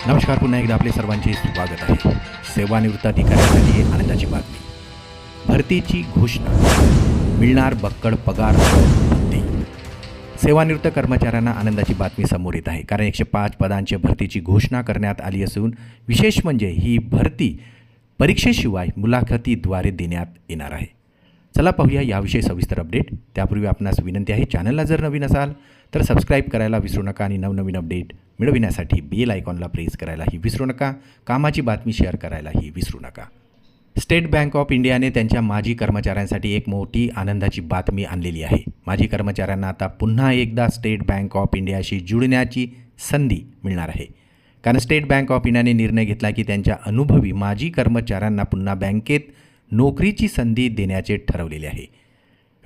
नमस्कार. पुन्हा एकदा आपले सर्वांचे स्वागत आहे. सेवानिवृत्त अधिकाऱ्यांसाठी आनंदाची बातमी. भरतीची घोषणा, मिळणार बक्कळ पगार भत्ते. सेवानिवृत्त कर्मचाऱ्यांना आनंदाची बातमी समोर येत आहे, कारण 105 पदांच्या भरतीची घोषणा करण्यात आली असून विशेष म्हणजे ही भरती परीक्षेशिवाय मुलाखतीद्वारे देण्यात येणार आहे. चला पाहूया याविषयी सविस्तर अपडेट. त्यापूर्वी आपणास विनंती आहे, चॅनलला जर नवीन असाल तर सबस्क्राईब करायला विसरू नका आणि नवनवीन अपडेट मिळविण्यासाठी बेल आयकॉनला प्रेस करायलाही विसरू नका. कामाची बातमी शेअर करायलाही विसरू नका. स्टेट बँक ऑफ इंडियाने त्यांच्या माजी कर्मचाऱ्यांसाठी एक मोठी आनंदाची बातमी आणलेली आहे. माजी कर्मचाऱ्यांना आता पुन्हा एकदा स्टेट बँक ऑफ इंडियाशी जुळण्याची संधी मिळणार आहे. कारण स्टेट बँक ऑफ इंडियाने निर्णय घेतला की त्यांच्या अनुभवी माजी कर्मचाऱ्यांना पुन्हा बँकेत नोकरीची संधी देण्याचे ठरवलेले आहे.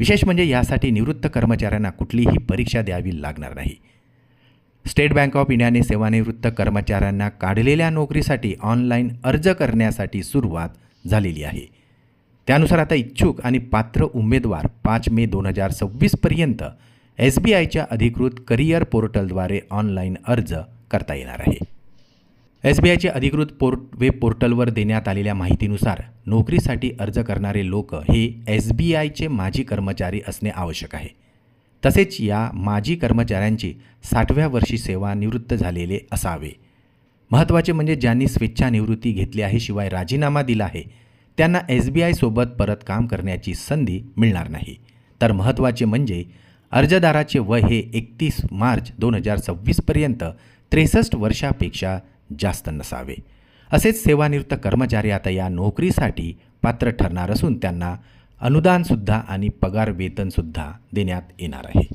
विशेष म्हणजे यासाठी निवृत्त कर्मचाऱ्यांना कुठलीही परीक्षा द्यावी लागणार नाही. स्टेट बँक ऑफ इंडियाने सेवानिवृत्त कर्मचाऱ्यांना काढलेल्या नोकरीसाठी ऑनलाईन अर्ज करण्यासाठी सुरुवात झालेली आहे. त्यानुसार आता इच्छुक आणि पात्र उमेदवार 5 मे 2026पर्यंत SBIच्या अधिकृत करिअर पोर्टलद्वारे ऑनलाईन अर्ज करता येणार आहे. SBIच्या अधिकृत वेब पोर्टलवर देण्यात आलेल्या माहितीनुसार नोकरीसाठी अर्ज करणारे लोक हे SBIचे माजी कर्मचारी असणे आवश्यक आहे. तसेच या माजी कर्मचाऱ्यांची 60व्या वर्षी सेवानिवृत्त झालेले असावे. महत्त्वाचे म्हणजे ज्यांनी स्वेच्छानिवृत्ती घेतली आहे शिवाय राजीनामा दिला आहे त्यांना SBI सोबत परत काम करण्याची संधी मिळणार नाही. तर महत्त्वाचे म्हणजे अर्जदाराचे वय हे 31 मार्च 2026पर्यंत 63 वर्षापेक्षा जास्त नसावे. असेच सेवानिवृत्त कर्मचारी आता या नोकरीसाठी पात्र ठरणार असून त्यांना अनुदानसुद्धा आणि पगार वेतनसुद्धा देण्यात येणार आहे.